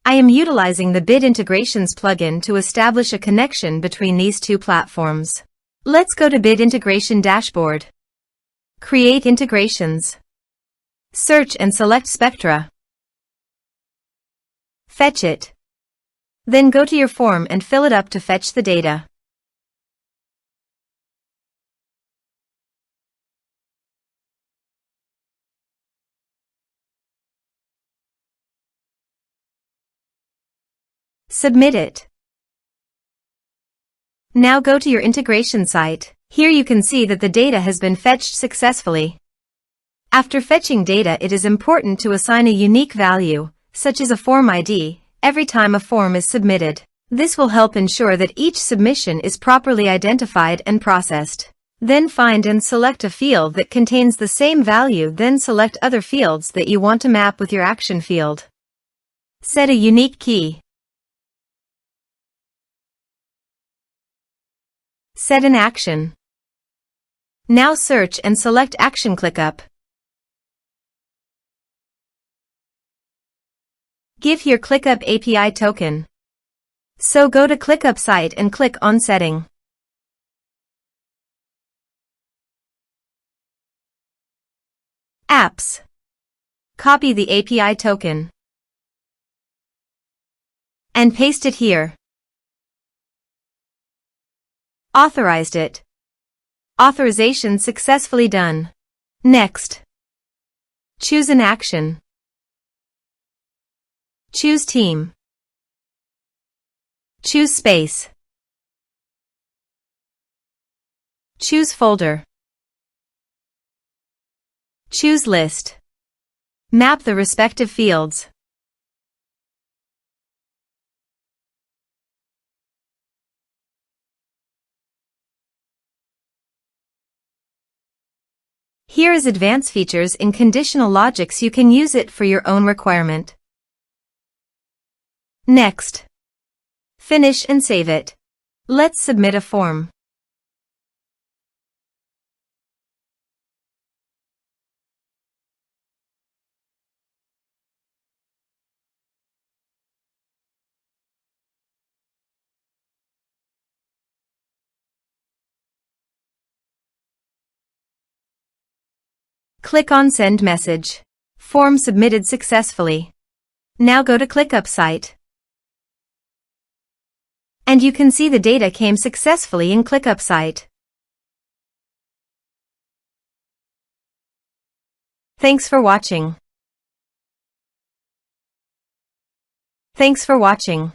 I am utilizing the Bit Integrations plugin to establish a connection between these two platforms. Let's go to Bit Integration Dashboard. Create integrations. Search and select Spectra. Fetch it. Then go to your form and fill it up to fetch the data. Submit it. Now go to your integration site. Here you can see that the data has been fetched successfully. After fetching data, it is important to assign a unique value, such as a form ID, every time a form is submitted. This will help ensure that each submission is properly identified and processed. Then find and select a field that contains the same value, then select other fields that you want to map with your action field. Set a unique key. Set an action. Now search and select Action ClickUp. Give here ClickUp API token. So go to ClickUp site and click on Setting. Apps. Copy the API token and paste it here. Authorized it. Authorization successfully done. Next. Choose an action. Choose team. Choose space. Choose folder. Choose list. Map the respective fields. Here is advanced features in conditional logics. You can use it for your own requirement. Next. Finish and save it. Let's submit a form. Click on Send Message. Form submitted successfully. Now go to ClickUp site. And you can see the data came successfully in ClickUp site. Thanks for watching. Thanks for watching.